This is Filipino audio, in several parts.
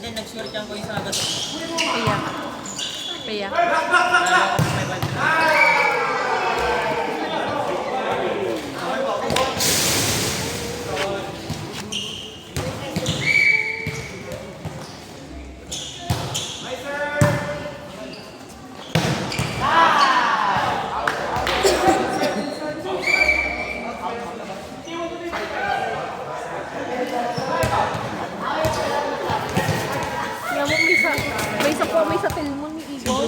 then nag-short ko yung sa agad. Paya. May sa Telmon ni Igor.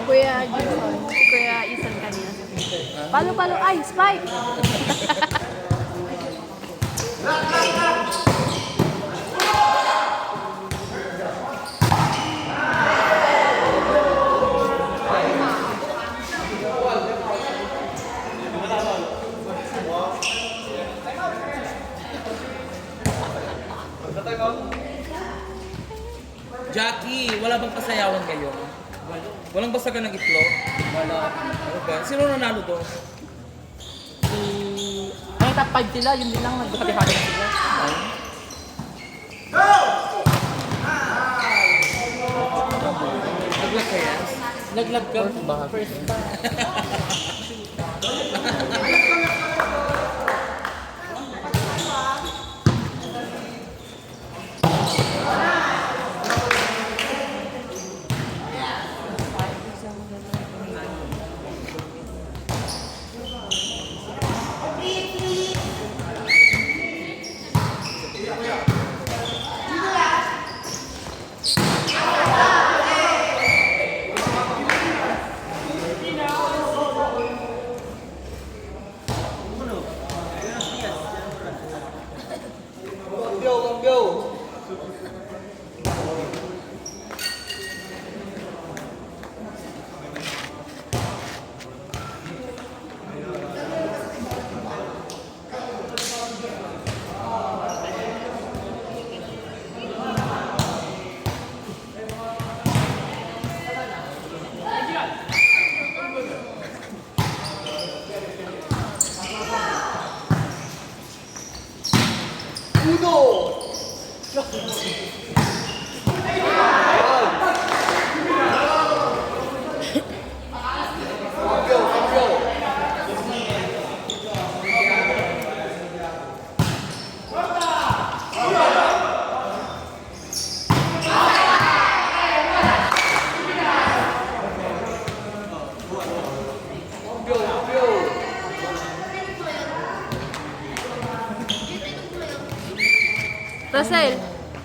Kuya Gibson, Kuya Isan kanina. Palo, ay, spike! Jackie, wala bang pasayawan ngayon? Walang basagan ng itlog? Wala. Ano ba? Sino nanalo doon? Ay, top 5 sila, yun din lang nagkakati-hati na sila. Naglag kaya? Naglag ka. First ba?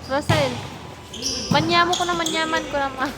Russell, manyamo ko na manyaman ko naman.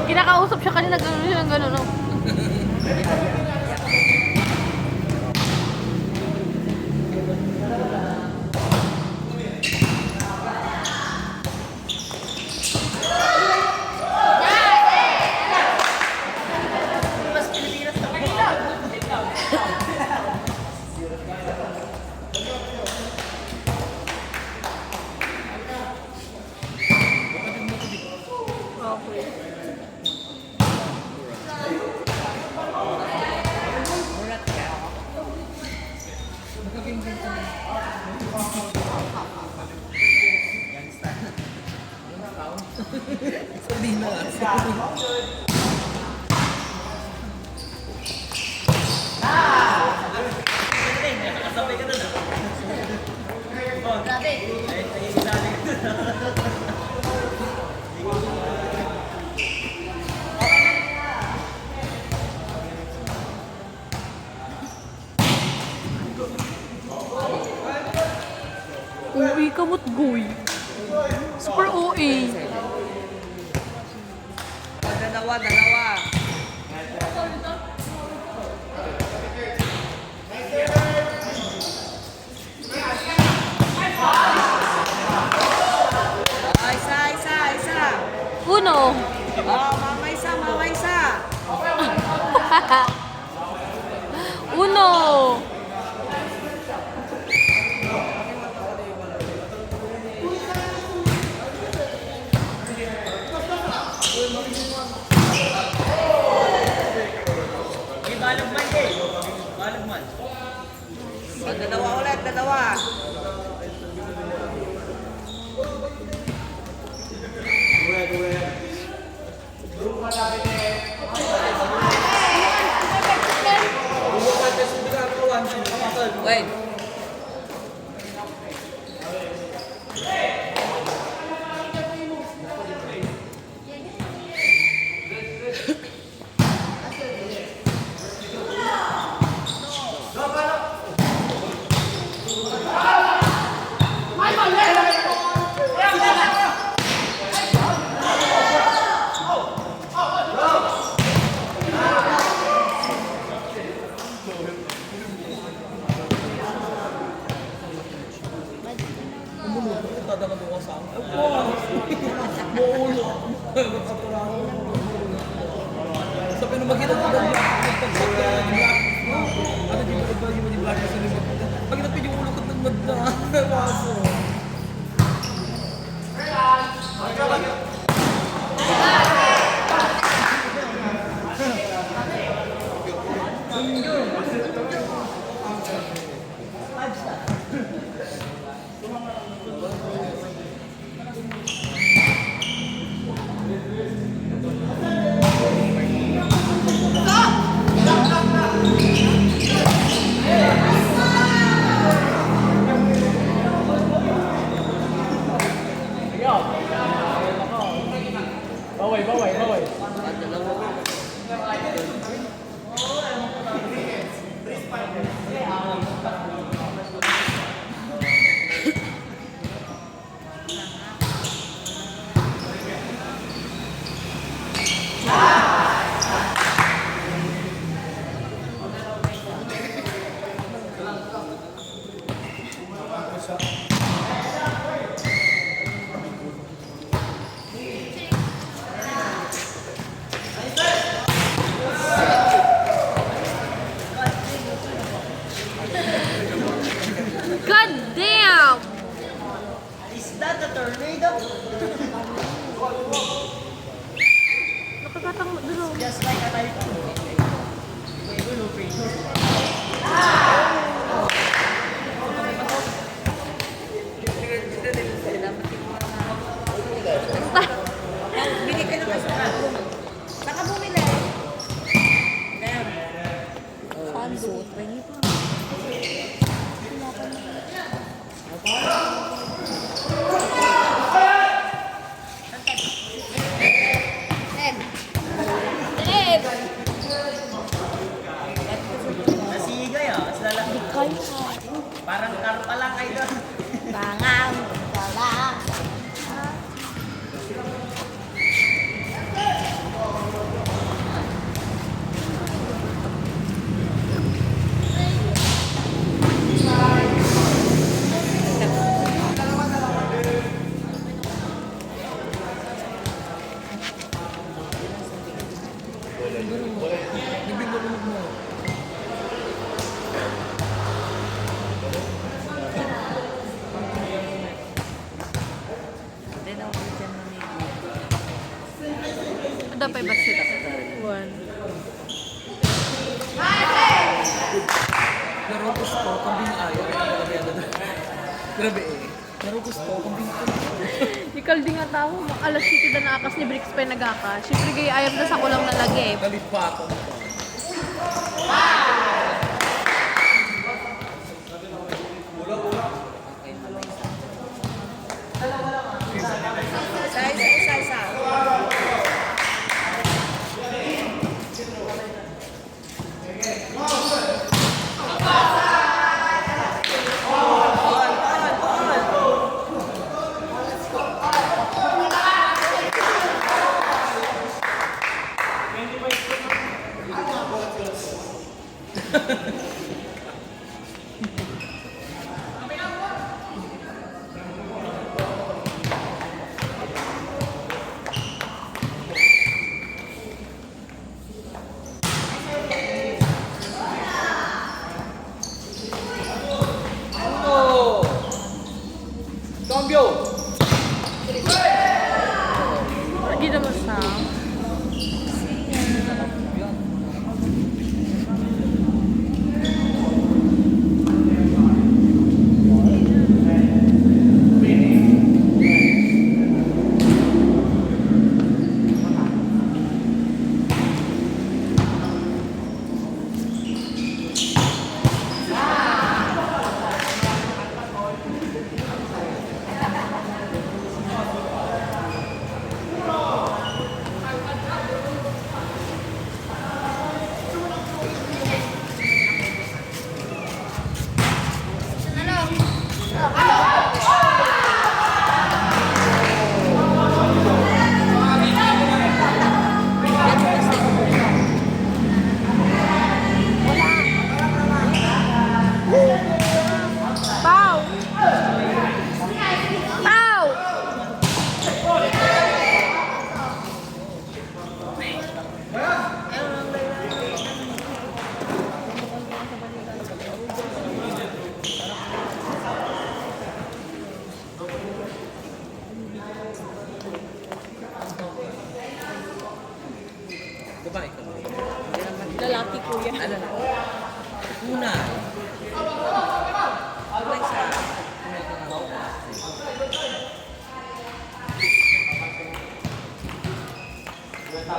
Kinakausap siya kanina, gano'n siya ng gano'n, no? kamot goy. Super OA. Dalawa, dalawa. Isa. Uno. Oh, mama isa. Uno. Oh, dalawa ulit, dalawa. Wait. Tadaka mo sa akin. Muulo. Sabi nung makita ko doon, nagpagsakta ng black. Ano di ba yung black sa limot? Pag napin yung ulo ko nagmad na. Paso. God damn! Is that a tornado? Nakakatang dulo. Just like a typhoon. Bigay ka naman sa saka bumili. Sando. Nasigay Mas lalaki. Parang karpa lang kayo doon. Bangang. Balang. Ada pa iba sila? One. Pero gusto, kambing ayaw. Grabe eh. Pero gusto, kambing ayaw. Ikal di nga tao, alas 7 na akas ni Bricks pa nagaka. Siyempre gay ayam na sa kulang na lagi. Kalipato. Isa. On.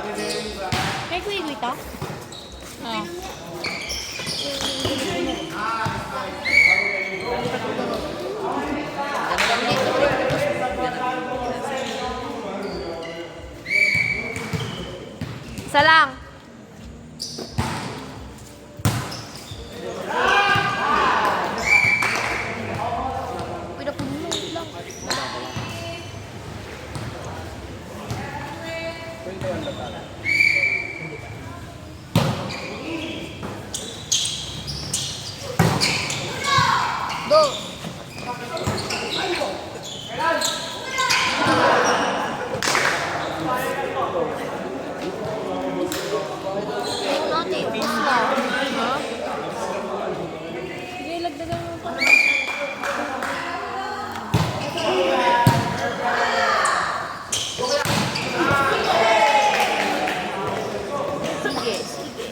May kuwi-kuwi to? Ah. Isa lang. Uy, napuno lang. Go! Natin, isla. Ha? Sige, lagdagan mo pa. Sige, sige.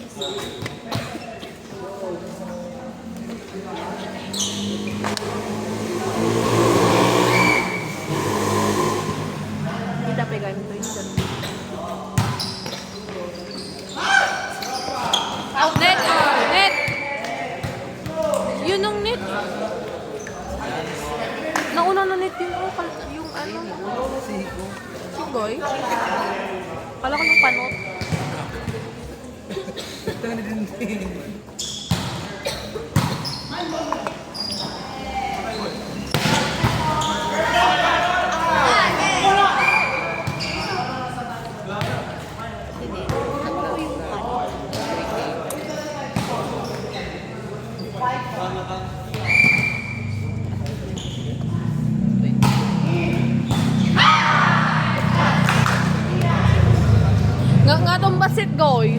Kita pegang ito yung net! Net! Yun ang net. Nauna na net yung ano. Sigoy. Kala ko ng panot. Ito na din. Hindi. Ano ko yung panot? Nga tong basit goy.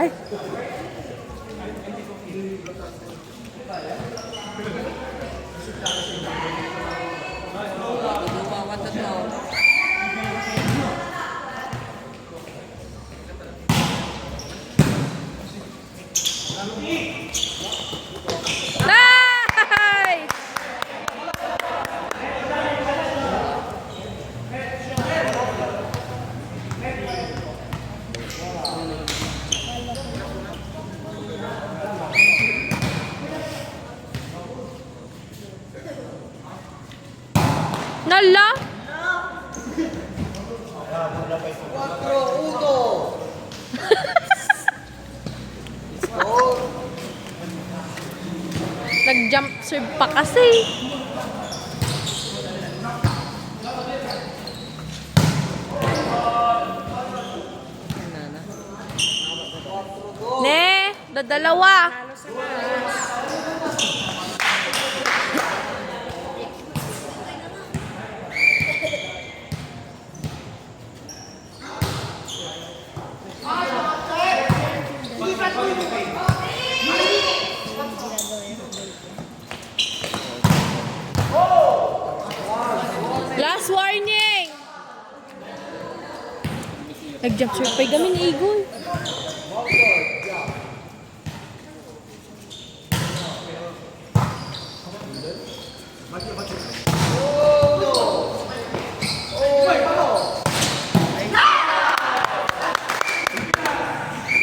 Ay. Nice! Nala? Nag-jump serve pa kasi. Ne, dadalawa. Last warning! Nag-jump serve pa gaming Eagle.